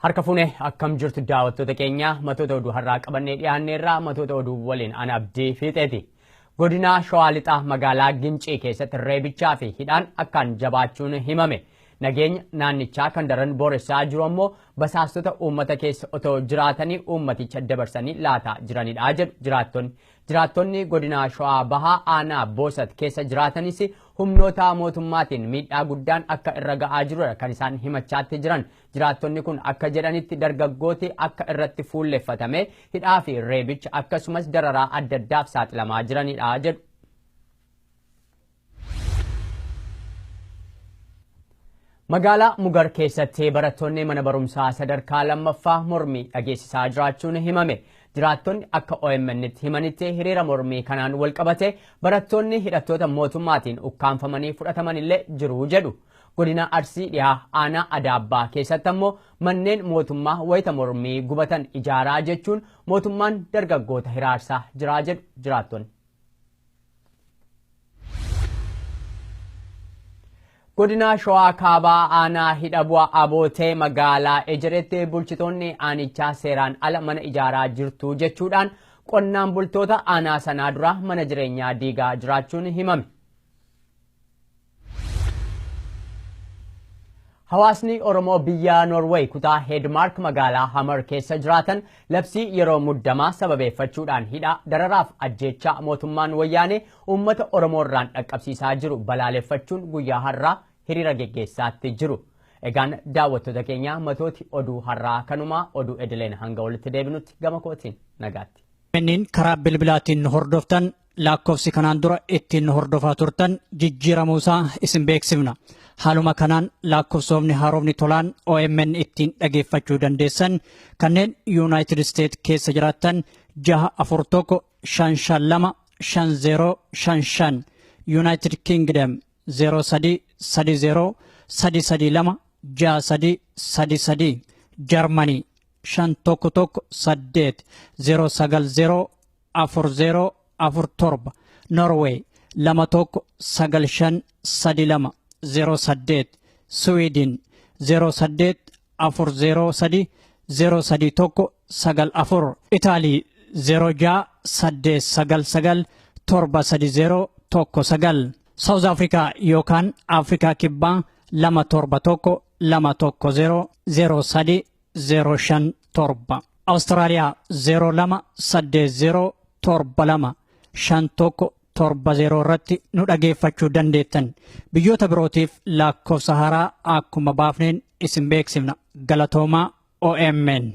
Harka fuune akkam jirtu daawwattoota keenya matoota oduu har'aa qabannee dhiyaanneerraa matoota oduu waliin ana abdii fiixeeti. Godina Shawaa Lixaa magaalaa Gincii keessatti reebichaa fi hidhaan akkaan jabaachuun himame. Nageenya naannichaa kan daran booressaa jiru ammoo basaastota uummata keessa otoo jiraatanii uummaticha dabarsanii laataa jiranidha jedhu jiraattonni godina Shawaa Bahaa aanaa Boosat keessa jiraatanis humnoota mootummaatiin miidhaa guddaan akka irra ga'aa jiru kan isaan himachaatti jiran. Jiraattonni kun akka jedhanitti dargaggooti akka irratti fuulleffatame hidhaa fi reebicha akkasumas dararaa adda addaaf saaxilamaa jiranidha jedhu. Magaalaa Mugar keessatti barattoonni mana barumsaa sadarkaa lammaffaa mormii dhageessisaa jiraachuun himame. Jiraattonni akka OMN himanitti hiriira mormii kanaan wal qabate barattoonni hidhattoota mootummaatiin ukkaanfamanii fudhataman illee jiru jedhu. Godina Arsii dhiyaa aanaa Adaabbaa keessatti ammoo manneen mootummaa wayita mormii gubatan ijaaraa jechuun mootummaan dargaggoota hiraarsaa jiraa jedhu jiraattonni. Godina Shawaa Kaabaa aanaa hidhabuu abootee magaalaa Ejereetti bulchitoonni aanichaa seeraan ala mana ijaaraa jirtu jechuudhaan qonnaan bultoota aanaa sanaa dura mana jireenyaa diigaa jiraachuun himame. Hawaasni Oromoo biyya Norway kutaa Hedmark magaalaa Hamar keessa jiraatan labsii yeroo muddamaa sababeeffachuudhaan hidhaa dararaaf ajjeechaa mootummaan wayyaanee uummata Oromoorraan dhaqqabsiisaa jiru balaaleffachuun guyyaa har'aa hiriira geggeessaatti jiru. Egaan daawwattoota keenya matooti oduu har'aa kanumaa oduu edileen hanga walitti deebinutti gama kootiin nagaatti. Inni karaa bilbilaatiin hordoftan lakkoofsi kanaan dura ittiin hordofaa turtan jijjiiramuusaa isin beeksifna. Haaluma kanaan lakkoofsofni haaromni tolaan OMN ittiin dhageeffachuu dandeessan kanneen United States keessa jiraattan 641 552 5055 United Kingdom 0330 332 6333 Germany 511 090 4047 Norway 219532 08 Sweden 08 403 031 94 Italy 06 899 730 19 South Africa yookaan Afrikaa kibbaa 271 210 03 057 Australia 02 80 72 51 70 irratti nu dhageeffachuu dandeettan. Biyyoota birootiif lakkoofsa haaraa akkuma baafneen isin beeksifna. Galatoomaa OMN.